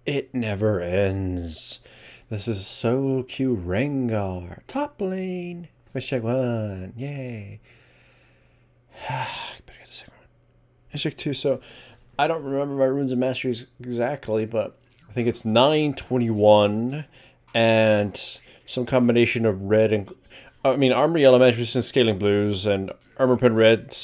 It never ends. This is solo queue Rengar. Top lane. Let's check one. Yay. Better get the second one. Let's check two. So I don't remember my runes and masteries exactly, but I think it's 921 and some combination of red and armor yellow, magic resistance, scaling blues, and armor pen red,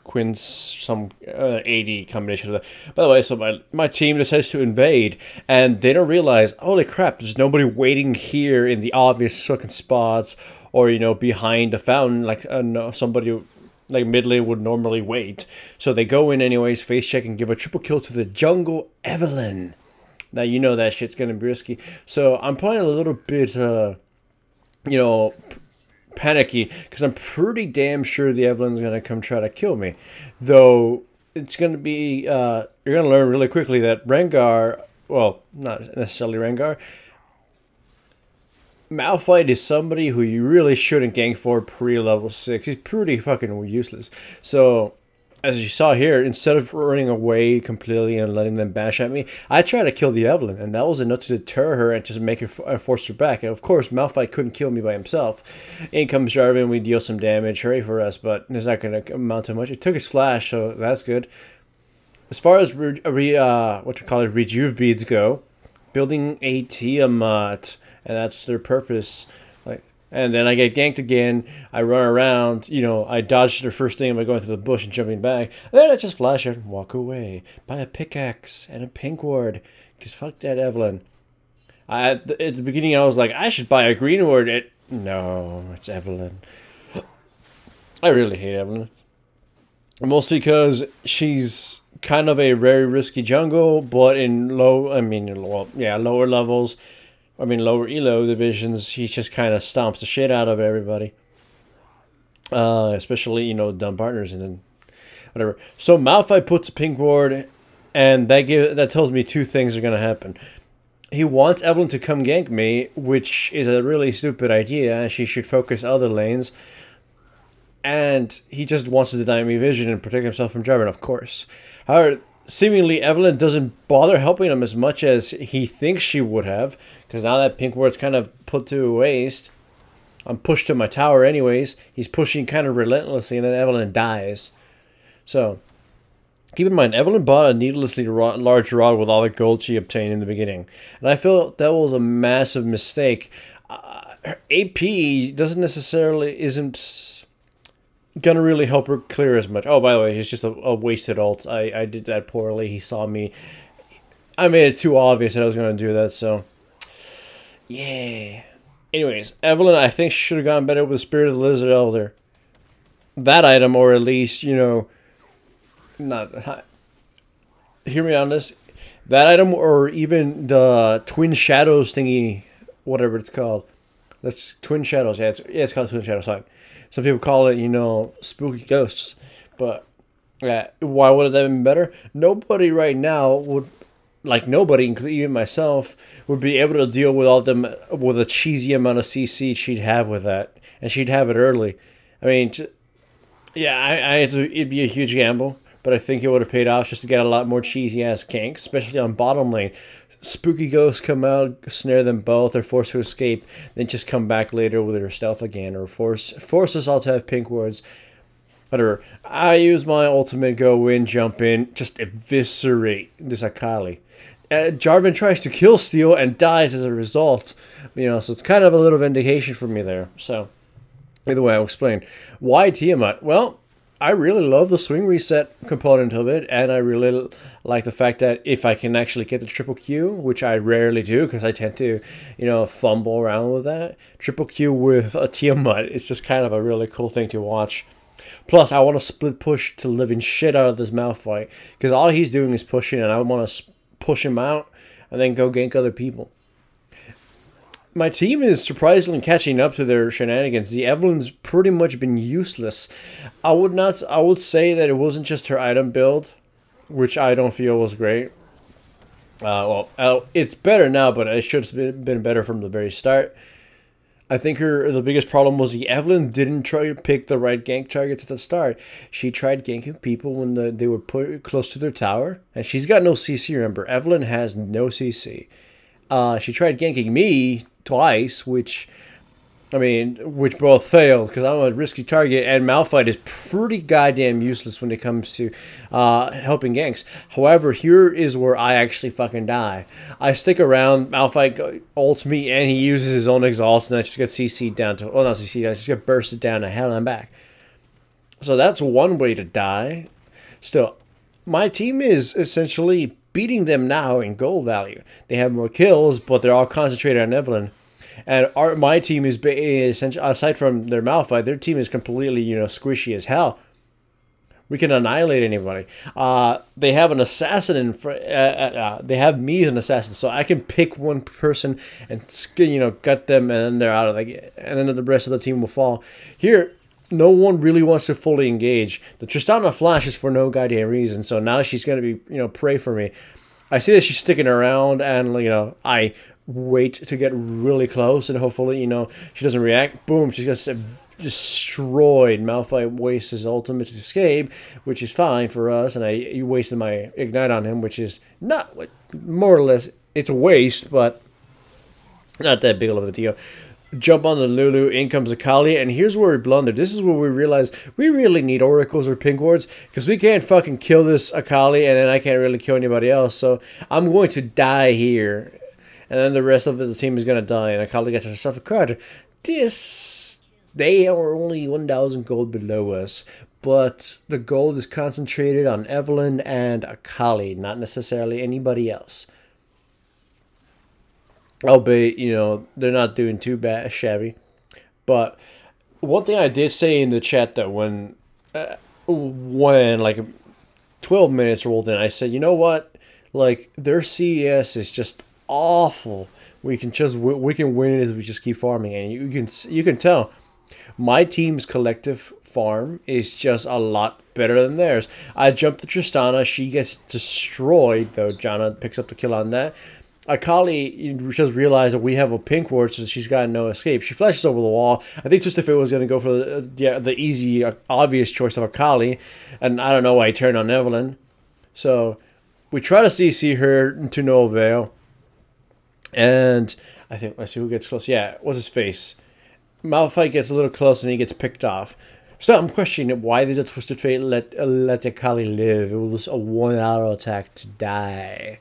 quince, some 80 combination of that. By the way, so my team decides to invade, and they don't realize, holy crap, there's nobody waiting here in the obvious fucking spots, or behind the fountain like somebody like mid lane would normally wait. So they go in anyways, face check, and give a triple kill to the jungle Evelynn. Now you know that shit's gonna be risky. So I'm playing a little bit, panicky because I'm pretty damn sure the Evelynn's gonna come try to kill me, though it's gonna be you're gonna learn really quickly that Rengar, well, not necessarily Rengar, Malphite is somebody who you really shouldn't gank for pre-level 6. He's pretty fucking useless. So as you saw here, instead of running away completely and letting them bash at me, I tried to kill the Evelynn, and that was enough to deter her and just make her force her back. And of course, Malphite couldn't kill me by himself. In comes Jarvan, we deal some damage, hooray for us, but it's not going to amount to much. It took his flash, so that's good. As far as rejuve beads go, building a Tiamat, and that's their purpose. And then I get ganked again. I run around. I dodge their first thing by going through the bush and jumping back. And then I just flash it and walk away. Buy a pickaxe and a pink ward. Because fuck that Evelynn. At the beginning, I was like, I should buy a green ward. No, it's Evelynn. I really hate Evelynn. Mostly because she's kind of a very risky jungle, but in lower levels, lower elo divisions, he just kind of stomps the shit out of everybody. Especially, dumb partners and then whatever. So Malphite puts a pink ward, and that tells me two things are going to happen. He wants Evelynn to come gank me, which is a really stupid idea. She should focus other lanes. And he just wants to deny me vision and protect himself from Jarvan, of course. However, seemingly Evelynn doesn't bother helping him as much as he thinks she would have, because now that pink ward's kind of put to waste. I'm pushed to my tower anyways. He's pushing kind of relentlessly, and then Evelynn dies. So keep in mind, Evelynn bought a needlessly large rod with all the gold she obtained in the beginning, and I feel that was a massive mistake. Her AP isn't gonna really help her clear as much. Oh, by the way, he's just a wasted ult. I did that poorly. He saw me. I made it too obvious that I was gonna do that, so yeah. Anyways, Evelynn, I think she should have gone better with Spirit of the Lizard Elder. That item, or at least, not hear me on this. That item, or even the Twin Shadows thingy, whatever it's called. That's Twin Shadows. Yeah, it's called Twin Shadows. Fine. Some people call it, spooky ghosts. But yeah, why would that have been better? Nobody right now would, nobody, including even myself, would be able to deal with all them with a cheesy amount of CC she'd have with that, and she'd have it early. I mean, yeah, it'd be a huge gamble, but I think it would have paid off just to get a lot more cheesy ass ganks, especially on bottom lane. Spooky ghosts come out, snare them both, they're forced to escape, then just come back later with their stealth again, or force us all to have pink wards. Whatever. I use my ultimate, go in, jump in, just eviscerate this Akali. Jarvan tries to kill Steel and dies as a result. So it's kind of a little vindication for me there. So, either way, I'll explain. Why Tiamat? Well, I really love the swing reset component of it, and I really like the fact that if I can actually get the triple Q, which I rarely do because I tend to, fumble around with that, triple Q with a Tiamat, it's just kind of a really cool thing to watch. Plus, I want to split push to living shit out of this Malphite, because all he's doing is pushing, and I want to push him out and then go gank other people. My team is surprisingly catching up to their shenanigans. The Evelynn's pretty much been useless. I would say that it wasn't just her item build, which I don't feel was great. It's better now, but it should have been better from the very start. I think the biggest problem was the Evelynn didn't try to pick the right gank targets at the start. She tried ganking people when they were put close to their tower, and she's got no CC. Remember, Evelynn has no CC. She tried ganking me twice, which both failed because I'm a risky target, and Malphite is pretty goddamn useless when it comes to helping ganks. However, here is where I actually fucking die. I stick around, Malphite ults me, and he uses his own exhaust, and I just get CC'd down to, well, not CC'd, I just get bursted down to hell and back. So that's one way to die. Still, my team is essentially beating them now in gold value. They have more kills, but they're all concentrated on Evelynn. And my team is essentially, aside from their Malphite, their team is completely, squishy as hell. We can annihilate anybody. They have an assassin in front. They have me as an assassin, so I can pick one person and gut them, and then they're out of the. And then the rest of the team will fall. Here, no one really wants to fully engage. The Tristana flashes for no goddamn reason, so now she's gonna be prey for me. I see that she's sticking around, and I wait to get really close, and hopefully she doesn't react. Boom, she's gonna destroyed. Malphite wastes his ultimate to escape, which is fine for us, and I wasted my ignite on him, which is not, more or less, it's a waste, but not that big of a deal. Jump on the Lulu, in comes Akali, and here's where we blundered. This is where we realized we really need oracles or pink wards, because we can't fucking kill this Akali, and then I can't really kill anybody else, so I'm going to die here. And then the rest of the team is going to die, and Akali gets herself a card. They are only 1,000 gold below us, but the gold is concentrated on Evelynn and Akali, not necessarily anybody else. Albeit, they're not doing too bad, shabby. But one thing I did say in the chat that when like 12 minutes rolled in, I said, you know what? Like, their CES is just awful. We can win it as we just keep farming, and you can tell my team's collective farm is just a lot better than theirs. I jumped to Tristana, she gets destroyed though. Janna picks up the kill on that. Akali just realized that we have a pink ward, so she's got no escape. She flashes over the wall. I think just if it was going to go for the easy, obvious choice of Akali, and I don't know why he turned on Evelynn. So we try to CC her to no avail. And I think, let's see who gets close. Yeah, what's his face? Malphite gets a little close and he gets picked off. So I'm questioning why did the Twisted Fate let Akali live? It was a 1-auto attack to die.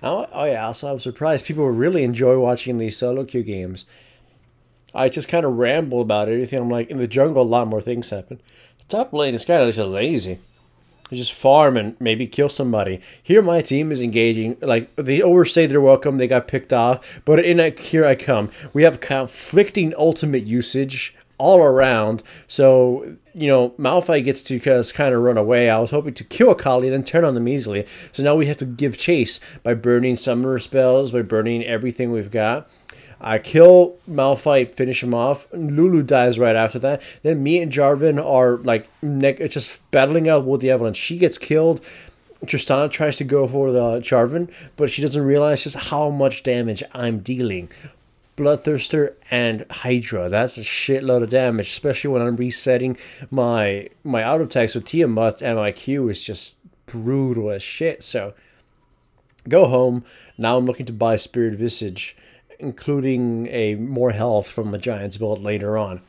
Oh yeah, also I'm surprised people really enjoy watching these solo queue games. I just kind of ramble about everything. I'm like, in the jungle a lot more things happen. The top lane is kind of just lazy. Just farm and maybe kill somebody. Here my team is engaging. Like, they overstayed their welcome. They got picked off. But here I come. We have conflicting ultimate usage all around. So, Malphite gets to kind of run away. I was hoping to kill Akali and then turn on them easily. So now we have to give chase by burning summoner spells, by burning everything we've got. I kill Malphite, finish him off. Lulu dies right after that. Then me and Jarvan are like just battling out with the Evelynn. She gets killed. Tristana tries to go for the Jarvan, but she doesn't realize just how much damage I'm dealing. Bloodthirster and Hydra. That's a shitload of damage, especially when I'm resetting my auto attacks with Tiamat, and my Q is just brutal as shit. So go home. Now I'm looking to buy Spirit Visage, including a more health from a Giant's build later on.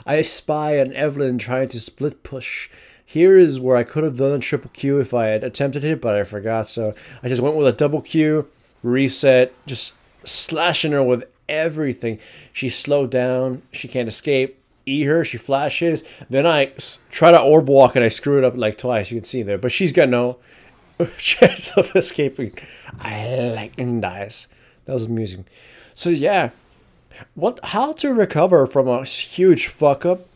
I spy an Evelynn trying to split push. Here is where I could have done a triple Q if I had attempted it, but I forgot, so I just went with a double Q, reset, just slashing her with everything. She's slowed down, she can't escape. E her, she flashes, then I try to orb walk and I screw it up like twice, you can see there, but she's got no chance of escaping. I like and dies. That was amusing. So yeah, how to recover from a huge fuck up?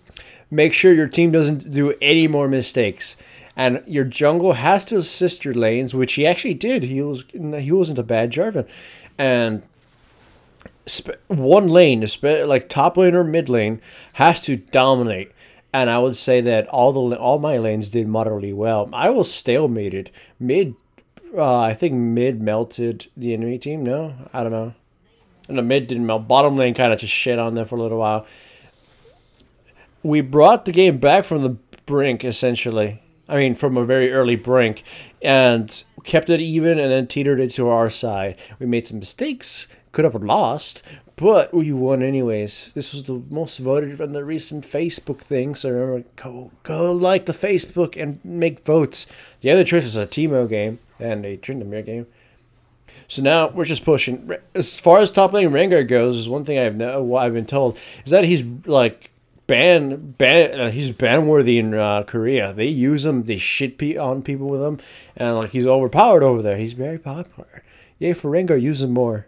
Make sure your team doesn't do any more mistakes, and your jungle has to assist your lanes, which he actually did. He wasn't a bad Jarvan, and one lane, like top lane or mid lane, has to dominate. And I would say that all my lanes did moderately well. I was stalemated mid. I think mid melted the enemy team. No, I don't know. And the mid didn't melt. Bottom lane kind of just shit on them for a little while. We brought the game back from the brink, essentially. I mean, from a very early brink. And kept it even and then teetered it to our side. We made some mistakes. Could have lost. But we won anyways. This was the most voted from the recent Facebook thing. So remember, go like the Facebook and make votes. The other choice was a Teemo game and a Tryndamere game. So now we're just pushing. As far as top lane Rengar goes, there's one thing I've been told is that he's like he's ban worthy in Korea. They use him, they shit on people with him, and like he's overpowered over there. He's very popular. Yay for Rengar, use him more.